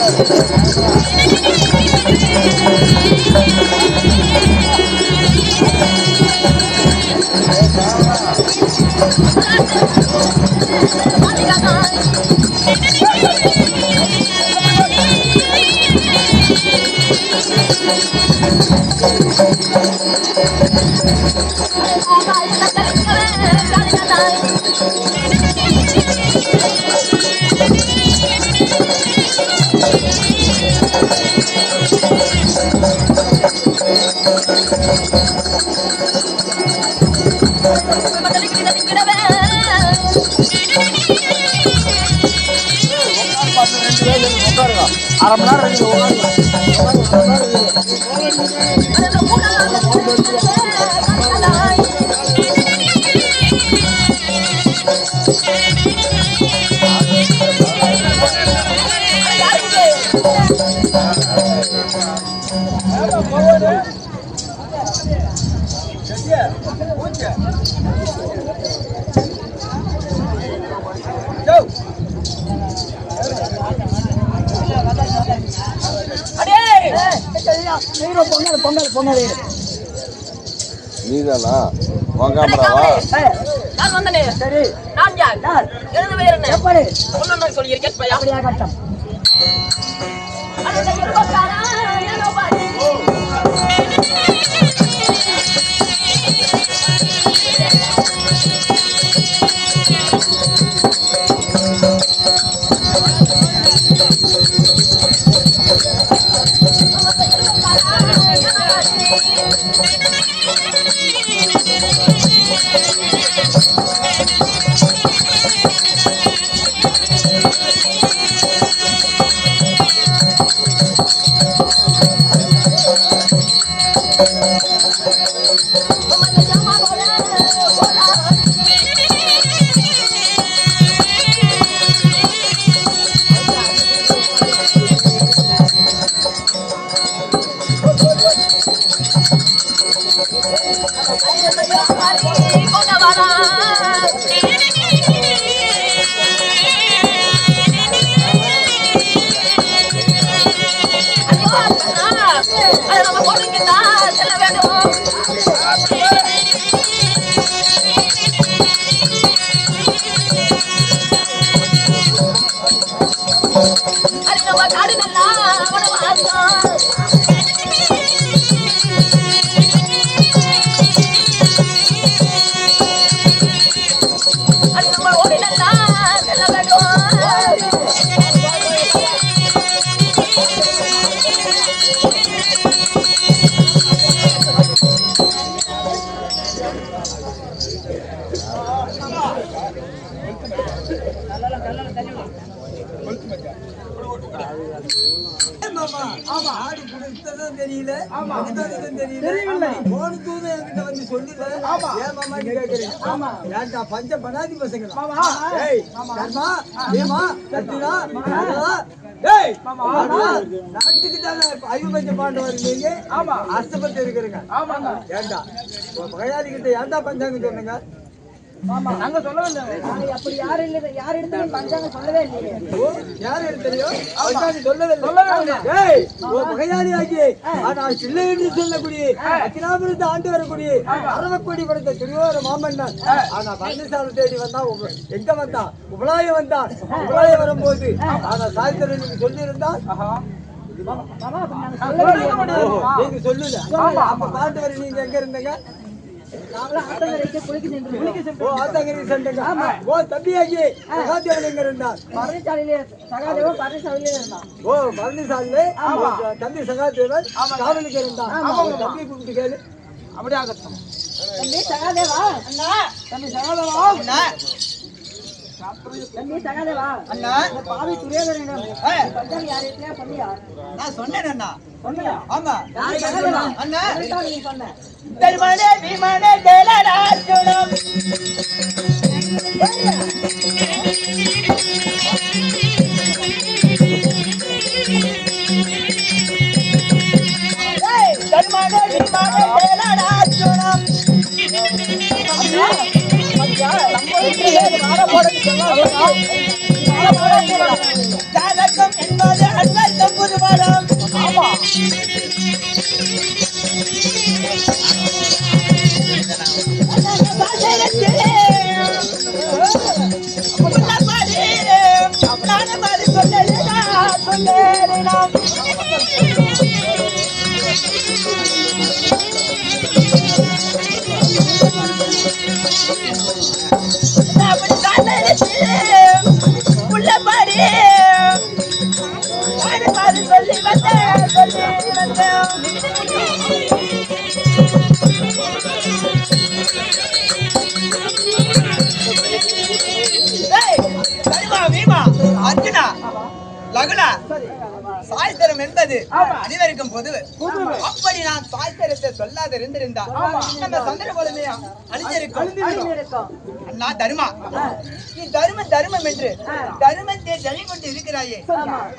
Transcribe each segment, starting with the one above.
அரை மணி நேரம் பொங்கல் பொங்கல் நீதானா வாங்காமடாவா நான் வந்தனே சரி நான் யார் எழுது வேற என்ன எப்படி ஒண்ணு சொல்லி இருக்கேன் பையா அப்படியே கட்டம் அட இருப்பாரா ஏனோ பாரு பஞ்ச பனாதி பசங்க நாட்டுக்கு தானே ஐம்பஞ்ச பாண்டவர் நீங்க அஷ்டபத்து இருக்கிறீங்க ஏண்டா மகையாளி கிட்ட ஏண்டா பஞ்சாங்க சொன்னீங்க நாங்க சொல்லவே அப்படி யாரு இல்ல யார் எடுத்தாலும் பஞ்சாங்க சொல்லவே இல்லையே யார் எடுத்தலையோ பஞ்சாங்க சொல்லவே மகையாளி ஆகி ஆனா சில்லை என்று சொல்லக்கூடிய அக்கிராபுரத்தை ஆண்டு வரக்கூடிய அரவக்கோடி படுத்த திருவோர மாமன்னன் ஆனா பழனிசாமி தேடி வந்தா எங்க வந்தான் உபலாயம் வந்தான் உபலாயம் வரும்போது ஆனா சாய்த்தர் நீங்க சொல்லி இருந்தா நீங்க சொல்லுங்க அப்ப பாட்டு வரை நீங்க எங்க இருந்தீங்க பழனிசாமி தம்பி சகாதேவன் காவலுக்கு இருந்தான் தம்பி கூப்பிட்டு கேளு அப்படியே ஆகட்டும் தம்பி சகாதேவா தம்பி சகாதேவா தம்பி சகாதேவா அண்ணா பாவி துரியோதனன் பஞ்சாங்க யாரேத்தியா பண்ணியா நான் சொன்னேன் அண்ணா சொன்னியா ஆமா அண்ணா நீ சொன்ன தர்மனே விமானே தேலராஜுலம் தர்மனே விமானே தேலராஜுலம் அண்ணா மாற போட சொன்னா மாற போட ஜாதகம் என்பது அல்வல் அர்ஜுனா லகுனா சாய்தரம் என்பது அனைவருக்கும் பொதுவு. அப்படி நான் சாய்தரத்தை சொல்லாத இருந்திருந்தா நம்ம சந்திர குலமே அழிஞ்சிருக்கும். அண்ணா தர்மா, நீ தர்மம் என்று தர்மத்தை தள்ளி கொண்டு இருக்கிறாயே,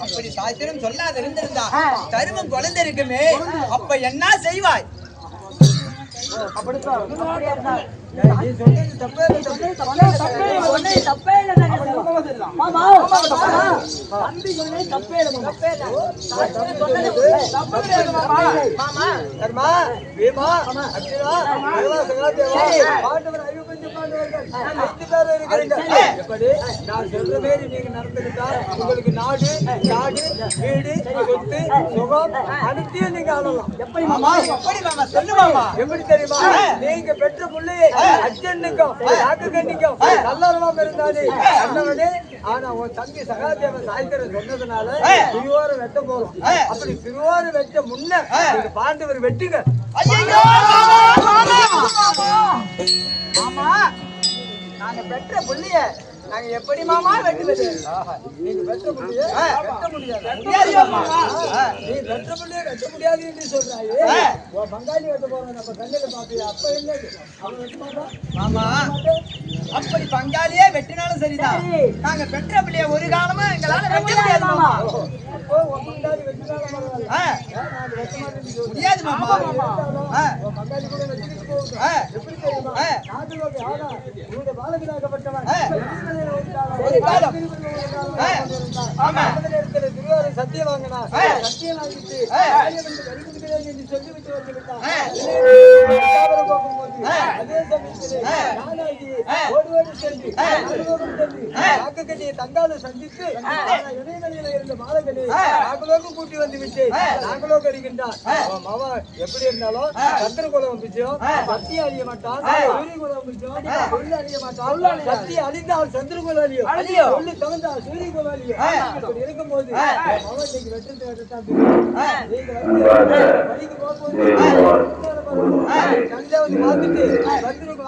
அப்படி சாய்தரம் சொல்லாத இருந்திருந்தா தர்மம் குழந்திருக்குமே, அப்ப என்ன செய்வாய்? உங்களுக்கு நாடு காடு வீடு சொத்து சுகம் அனைத்தையும் நீங்க ஆளலாம். எப்படி தெரியுமா? நீங்க பெற்ற பிள்ளையை அச்சனுக்கும் கண்ணிக்கும் நல்லவெல்லாம் இருந்தாரு அண்ணவனே. ஆனா உன் தம்பி சகாதேவன் சாய்தரன் சொன்னதுனால திருவாரூர் வெட்ட போறோம். அப்படி திருவாரூர் வெட்ட முன்ன பாண்டவர் வெட்டுங்க. ஆமா, நாங்க பெற்ற புள்ளிய நாங்க எப்படி மாமா வெட்டுவது? நீங்க வெட்ட முடியாது, வெட்ட முடியாது. நீ வெட்ட முடியாது, வெட்ட முடியாது என்று சொல்றாயே. உன் பங்காளி வெட்ட போறோம் நம்ம கண்ணில பாப்பியா? அப்ப என்னது அவன் வெட்ட மாட்டான். மாமா, அப்படி பங்காளியே வெட்டினாலும் சரிதான், நாங்க பெற்ற பிள்ளைய ஒரு காலமும் எங்களால வெட்ட முடியாது மாமா. அப்போ உன் பங்காளி வெட்டினாலும் பரவாயில்ல, நான் வெட்ட மாட்டேன்னு முடியாது மாமா. உன் பங்காளி கூட வெட்டிக்கிட்டு போகுது. எப்படி தெரியுமா? நாட்டுலோக்கு ஆனா இவங்க பாலகனாகப்பட்டவன் ஒரு காலம் திருவாரூர் சத்தியம் வாங்கினா சத்தியம் வாங்கிட்டு சொல்லி விட்டு வந்து விட்டான். அதே சமயத்தில் நானாகி ஓடி ஓடி சென்று காக்கக்கண்ணியை தங்காலும் சந்தித்து இடைநிலையில இருந்த மாலகனி நாங்களோக்கும் கூட்டி வந்து விட்டு நாங்களோ கருகின்றான். மாமா எப்படி இருந்தாலும் சந்திரகுலம் பிச்சோம் சத்தியம் அழிய மாட்டான், சூரிய குலம் பிச்சோம் சொல்லு அழிய மாட்டான். சத்தியம் அழிந்தால் சந்திரகுலம் அழியும், சொல்லு தகுந்தால் சூரிய குலம் அழியும். அப்படி இருக்கும்போது மாமா நீங்க வெட்டு வெட்டத்தான் நீங்க வந்து வழிக்கு போகும்போது கஞ்சாவது பார்த்துட்டு சந்திரகுலம்